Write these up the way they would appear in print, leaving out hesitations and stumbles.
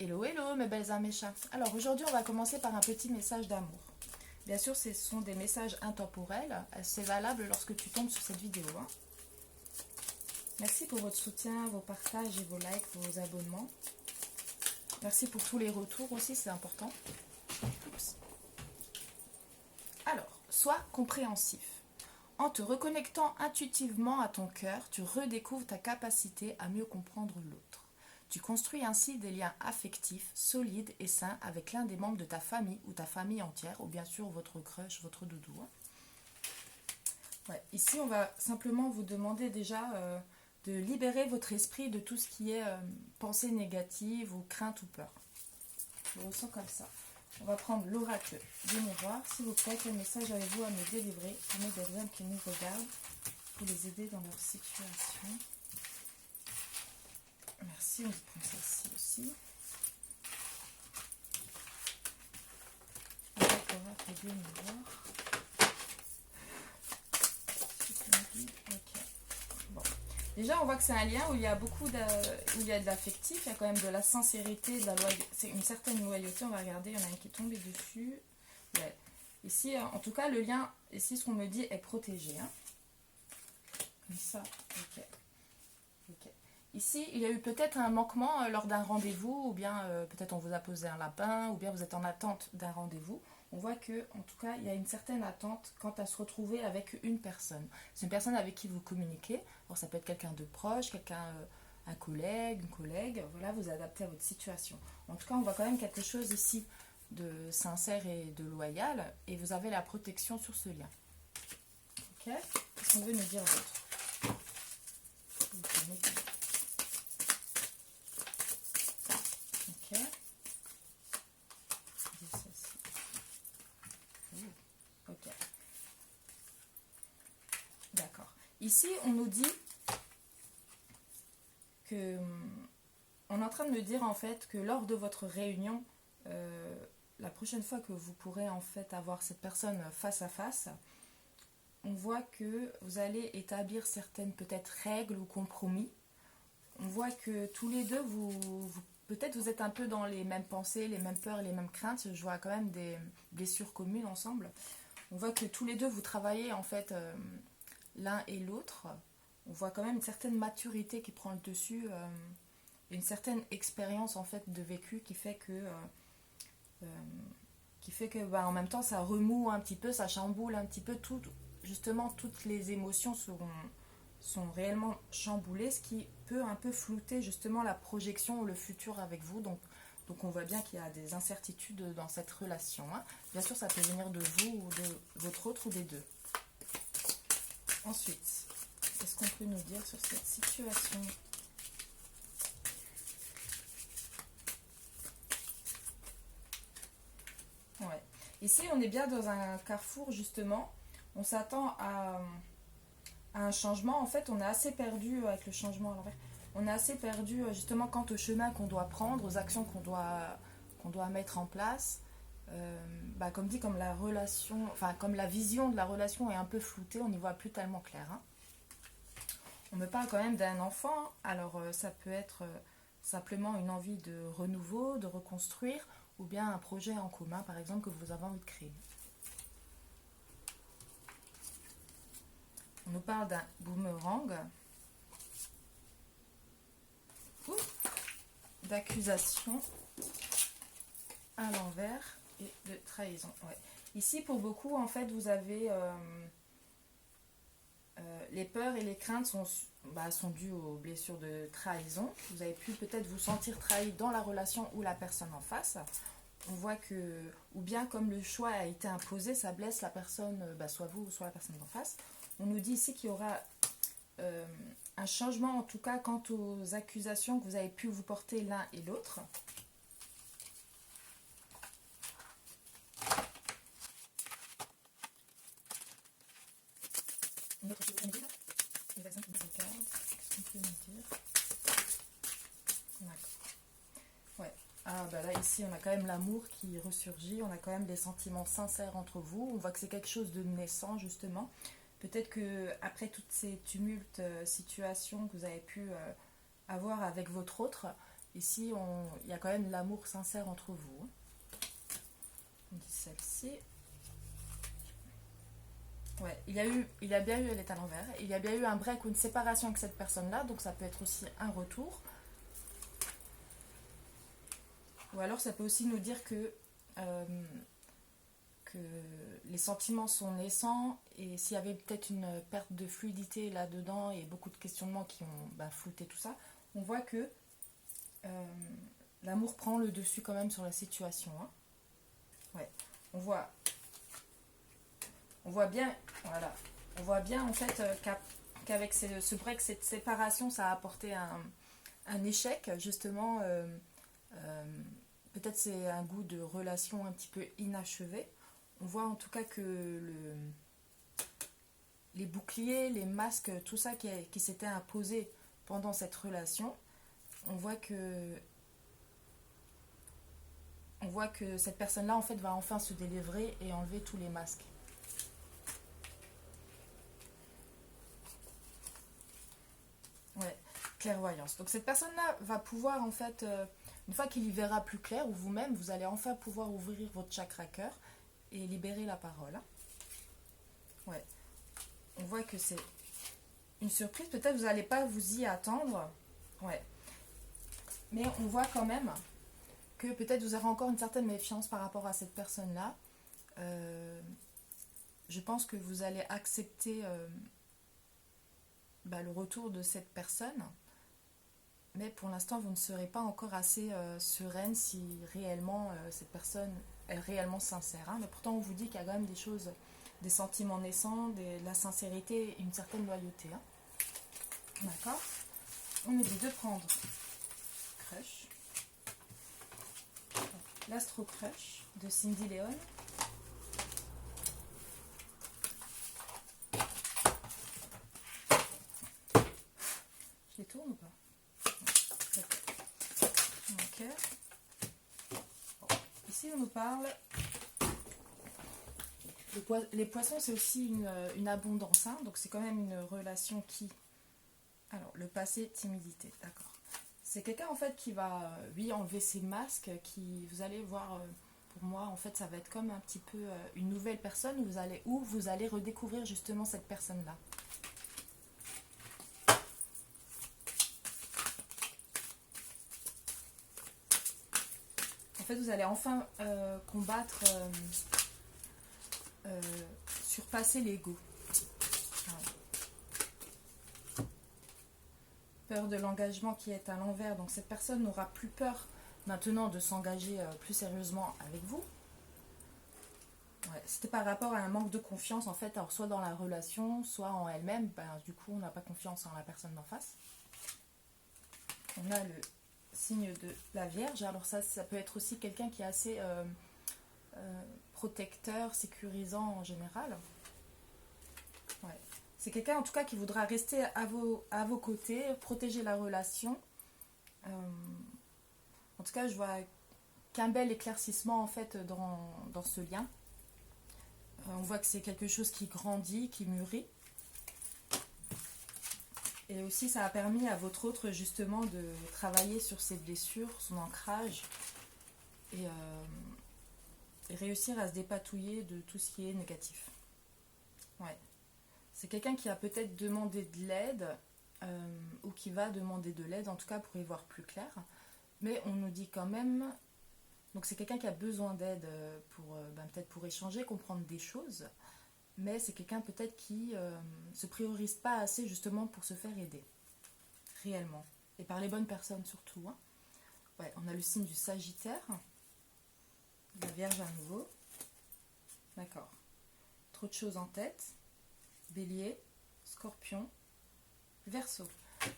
Hello, hello mes belles améchas. Alors aujourd'hui on va commencer par un petit message d'amour. Bien sûr ce sont des messages intemporels, c'est valable lorsque tu tombes sur cette vidéo. Merci pour votre soutien, vos partages et vos likes, vos abonnements. Merci pour tous les retours aussi, c'est important. Oups. Alors, sois compréhensif. En te reconnectant intuitivement à ton cœur, tu redécouvres ta capacité à mieux comprendre l'autre. Tu construis ainsi des liens affectifs, solides et sains avec l'un des membres de ta famille ou ta famille entière, ou bien sûr votre crush, votre doudou. Ouais. Ici, on va simplement vous demander déjà de libérer votre esprit de tout ce qui est pensée négative ou crainte ou peur. Je le ressens comme ça. On va prendre l'oracle du miroir. S'il vous plaît, quel message avez-vous à me délivrer pour mes personnes qui nous regardent, pour les aider dans leur situation? Merci, on se prend celle-ci aussi. Avec l'oracle du miroir. Ok. Bon. Déjà, on voit que c'est un lien où il y a où il y a de l'affectif, il y a quand même de la sincérité, de la loyauté, c'est une certaine loyauté. On va regarder, il y en a une qui est tombée dessus. Ouais. Ici, en tout cas, le lien, ici, ce qu'on me dit est protégé. Comme ça, ok. Ok. Ici, il y a eu peut-être un manquement lors d'un rendez-vous, ou bien peut-être on vous a posé un lapin, ou bien vous êtes en attente d'un rendez-vous. On voit que, en tout cas, il y a une certaine attente quant à se retrouver avec une personne. C'est une personne avec qui vous communiquez. Alors, ça peut être quelqu'un de proche, un collègue, une collègue. Voilà, vous adaptez à votre situation. En tout cas, on voit quand même quelque chose ici de sincère et de loyal. Et vous avez la protection sur ce lien. Ok? Qu'est-ce qu'on veut nous dire d'autre? Ok. Ok. D'accord. Ici, on nous dit que... On est en train de me dire en fait que lors de votre réunion, la prochaine fois que vous pourrez en fait avoir cette personne face à face, on voit que vous allez établir certaines peut-être règles ou compromis. On voit que tous les deux, peut-être vous êtes un peu dans les mêmes pensées, les mêmes peurs, les mêmes craintes. Je vois quand même des blessures communes ensemble. On voit que tous les deux, vous travaillez en fait l'un et l'autre. On voit quand même une certaine maturité qui prend le dessus, une certaine expérience en fait de vécu qui fait que bah, en même temps ça remoue un petit peu, ça chamboule un petit peu tout. Justement, toutes les émotions sont réellement chamboulées, ce qui peut un peu flouter justement la projection ou le futur avec vous. Donc on voit bien qu'il y a des incertitudes dans cette relation. Bien sûr, ça peut venir de vous ou de votre autre ou des deux. Ensuite, qu'est-ce qu'on peut nous dire sur cette situation? Ouais. Ici, on est bien dans un carrefour, justement. On s'attend à un changement. En fait, on est assez perdu avec le changement à l'envers. On est assez perdu, justement, quant au chemin qu'on doit prendre, aux actions qu'on doit mettre en place. Bah, comme dit, comme la relation, enfin, comme la vision de la relation est un peu floutée, on n'y voit plus tellement clair. On me parle quand même d'un enfant. Alors, ça peut être simplement une envie de renouveau, de reconstruire, ou bien un projet en commun, par exemple, que vous avez envie de créer. On nous parle d'un boomerang, d'accusation à l'envers et de trahison. Ouais. Ici, pour beaucoup, en fait, vous avez les peurs et les craintes sont dues aux blessures de trahison. Vous avez pu peut-être vous sentir trahi dans la relation ou la personne en face. On voit que, ou bien comme le choix a été imposé, ça blesse la personne, soit vous, soit la personne en face. On nous dit ici qu'il y aura un changement, en tout cas, quant aux accusations que vous avez pu vous porter l'un et l'autre. Une autre chose à nous dire? Les personnes qui nous regardent, qu'est-ce qu'on peut nous dire? D'accord. Ouais. Ah bah là ici on a quand même l'amour qui ressurgit, on a quand même des sentiments sincères entre vous, on voit que c'est quelque chose de naissant justement. Peut-être que après toutes ces tumultes situations que vous avez pu avoir avec votre autre, Ici, il y a quand même l'amour sincère entre vous. On dit celle-ci. Ouais, il y a bien eu, elle est à l'envers, il y a bien eu un break ou une séparation avec cette personne-là, donc ça peut être aussi un retour. Ou alors ça peut aussi nous dire que les sentiments sont naissants et s'il y avait peut-être une perte de fluidité là-dedans et beaucoup de questionnements qui ont flouté tout ça, on voit que l'amour prend le dessus quand même sur la situation. Hein. Ouais. On voit bien, voilà, on voit bien en fait qu'avec ce break, cette séparation, ça a apporté un échec, justement. Peut-être c'est un goût de relation un petit peu inachevé. On voit en tout cas que les boucliers, les masques, tout ça qui s'était imposé pendant cette relation, on voit que cette personne-là en fait va enfin se délivrer et enlever tous les masques. Ouais, clairvoyance. Donc cette personne-là va pouvoir en fait, une fois qu'il y verra plus clair, ou vous-même, vous allez enfin pouvoir ouvrir votre chakra cœur et libérer la parole. Hein. Ouais. On voit que c'est une surprise. Peut-être vous n'allez pas vous y attendre. Ouais. Mais on voit quand même que peut-être vous aurez encore une certaine méfiance par rapport à cette personne-là. Je pense que vous allez accepter le retour de cette personne. Mais pour l'instant, vous ne serez pas encore assez sereine si réellement cette personne est réellement sincère. Hein. Mais pourtant, on vous dit qu'il y a quand même des choses, des sentiments naissants, de la sincérité et une certaine loyauté. Hein. D'accord. On nous dit de prendre Crush. L'Astro Crush de Cindy Leon. Je les tourne ou pas? Ok. Ici, on nous parle. Les poissons, c'est aussi une abondance. Hein, donc, c'est quand même une relation qui. Alors, le passé, timidité. D'accord. C'est quelqu'un, en fait, qui va, lui, enlever ses masques. Vous allez voir, pour moi, en fait, ça va être comme un petit peu une nouvelle personne où vous allez redécouvrir justement cette personne-là. En fait, vous allez enfin combattre, surpasser l'ego. Voilà. Peur de l'engagement qui est à l'envers. Donc cette personne n'aura plus peur maintenant de s'engager plus sérieusement avec vous. Ouais, c'était par rapport à un manque de confiance en fait, alors soit dans la relation, soit en elle-même. Du coup, on n'a pas confiance en la personne d'en face. On a le signe de la Vierge. Alors ça peut être aussi quelqu'un qui est assez protecteur, sécurisant en général. Ouais. C'est quelqu'un en tout cas qui voudra rester à vos côtés, protéger la relation. En tout cas, je vois qu'un bel éclaircissement en fait dans ce lien. On voit que c'est quelque chose qui grandit, qui mûrit. Et aussi, ça a permis à votre autre justement de travailler sur ses blessures, son ancrage et réussir à se dépatouiller de tout ce qui est négatif. Ouais. C'est quelqu'un qui a peut-être demandé de l'aide ou qui va demander de l'aide, en tout cas pour y voir plus clair. Mais on nous dit quand même... Donc c'est quelqu'un qui a besoin d'aide peut-être pour échanger, comprendre des choses. Mais c'est quelqu'un peut-être qui se priorise pas assez justement pour se faire aider. Réellement. Et par les bonnes personnes surtout. Hein. Ouais, on a le signe du Sagittaire. La Vierge à nouveau. D'accord. Trop de choses en tête. Bélier, Scorpion, Verseau.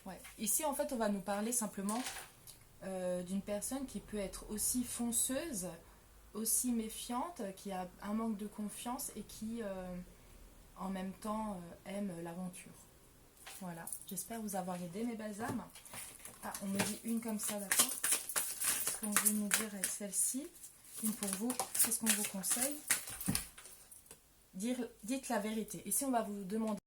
Ouais. Ici, en fait, on va nous parler simplement d'une personne qui peut être aussi fonceuse, aussi méfiante, qui a un manque de confiance et qui, en même temps, aime l'aventure. Voilà. J'espère vous avoir aidé, mes belles âmes. Ah, on me dit une comme ça, d'accord? Qu'est-ce qu'on veut nous dire avec celle-ci? Une pour vous. Qu'est-ce qu'on vous conseille? Dites la vérité. Ici, on va vous demander